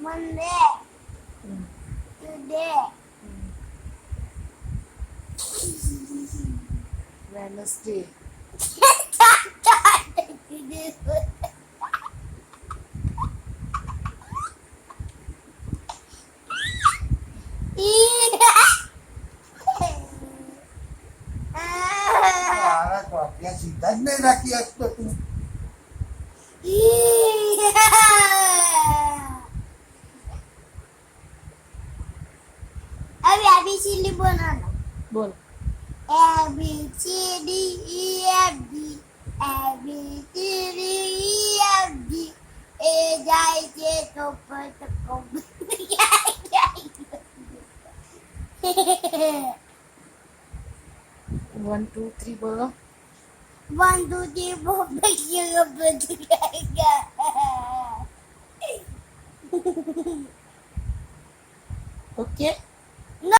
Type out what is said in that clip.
Monday, Hmm. Tuesday, Wednesday. મારા ચોટિયા સીધા જ નહીં રાખી શકતો તું. હવે ABCD બનાવો. બોલ. A B C D E F G A B C D E F G A જાય છે તો પટકો 1 2 3 બોલો. 1 2 3 4 5 6 ઓકે.